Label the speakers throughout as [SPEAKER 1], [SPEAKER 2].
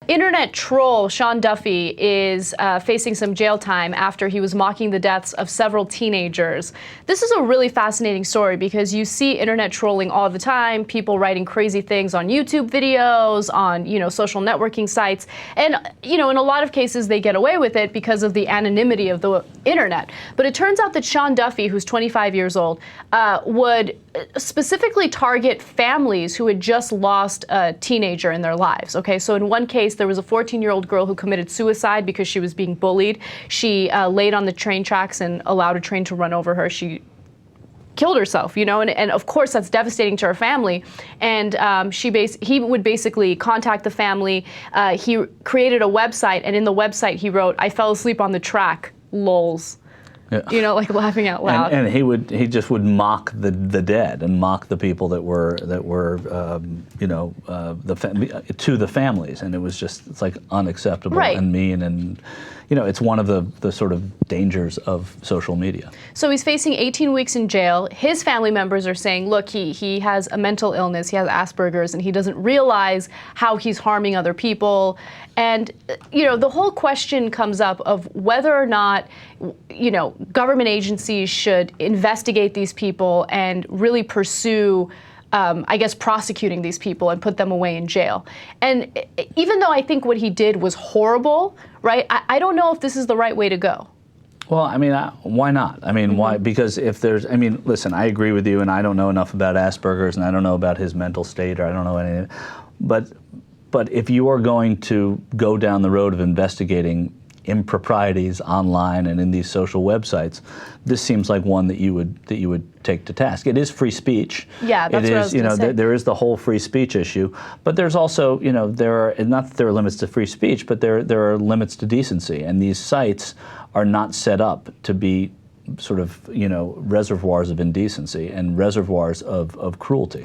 [SPEAKER 1] Internet troll Sean Duffy is facing some jail time after he was mocking the deaths of several teenagers. This is a really fascinating story because you see internet trolling all the time, people writing crazy things on YouTube videos, on social networking sites, and in a lot of cases they get away with it because of the anonymity of the internet. But it turns out that Sean Duffy, who's 25 years old, would specifically target families who had just lost a teenager in their lives. Okay, so in one case, there was a 14-year-old girl who committed suicide because she was being bullied. She laid on the train tracks and allowed a train to run over her. She killed herself, and of course that's devastating to her family. And he would basically contact the family. He created a website, and in the website he wrote, "I fell asleep on the track, lols." Yeah. Like laughing out loud.
[SPEAKER 2] And he just would mock the dead and mock the people that were to the families, and it's like unacceptable and mean, and it's one of the sort of dangers of social media.
[SPEAKER 1] So he's facing 18 weeks in jail. His family members are saying, look, he has a mental illness, he has Asperger's, and he doesn't realize how he's harming other people. And the whole question comes up of whether or not government agencies should investigate these people and really pursue prosecuting these people and put them away in jail. And even though I think what he did was horrible, right, I don't know if this is the right way to go.
[SPEAKER 2] Well, why not? Why? Because listen, I agree with you, and I don't know enough about Asperger's, and I don't know about his mental state, or I don't know anything. But if you are going to go down the road of investigating improprieties online and in these social websites, this seems like one that you would take to task. It is free speech.
[SPEAKER 1] Yeah, that's what I was going to say.
[SPEAKER 2] There is the whole free speech issue, but there's also there are not that there are limits to free speech, but there are limits to decency, and these sites are not set up to be sort of reservoirs of indecency and reservoirs of cruelty.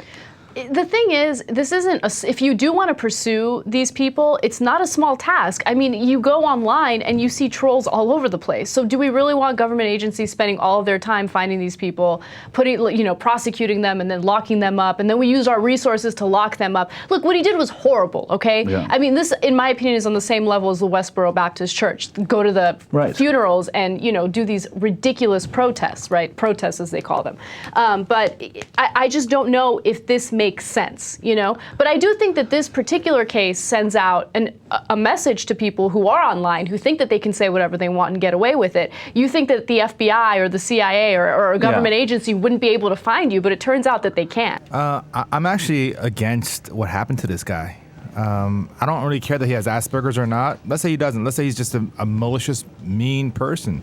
[SPEAKER 1] The thing is, this isn't if you do want to pursue these people, it's not a small task. You go online and you see trolls all over the place. So do we really want government agencies spending all of their time finding these people, prosecuting them and then locking them up, and then we use our resources to lock them up? Look, what he did was horrible, okay?
[SPEAKER 2] Yeah.
[SPEAKER 1] This, in my opinion, is on the same level as the Westboro Baptist Church. Go to the funerals and, do these ridiculous protests, right? Protests, as they call them. But I just don't know if this makes sense, But I do think that this particular case sends out a message to people who are online, who think that they can say whatever they want and get away with it. You think that the FBI or the CIA or a government agency wouldn't be able to find you, but it turns out that they can.
[SPEAKER 3] I'm actually against what happened to this guy. I don't really care that he has Asperger's or not. Let's say he doesn't. Let's say he's just a malicious, mean person.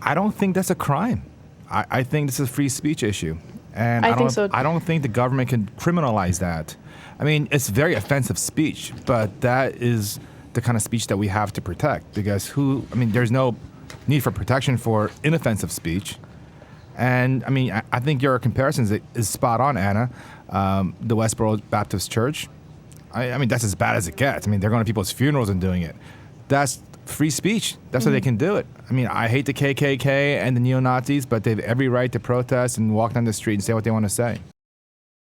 [SPEAKER 3] I don't think that's a crime. I think this is a free speech issue. And I don't think the government can criminalize that. It's very offensive speech, but that is the kind of speech that we have to protect, because there's no need for protection for inoffensive speech. And I think your comparison is spot on, Anna. The Westboro Baptist Church, that's as bad as it gets. They're going to people's funerals and doing it. That's free speech. That's how they can do it. I hate the KKK and the neo-Nazis, but they have every right to protest and walk down the street and say what they want to say.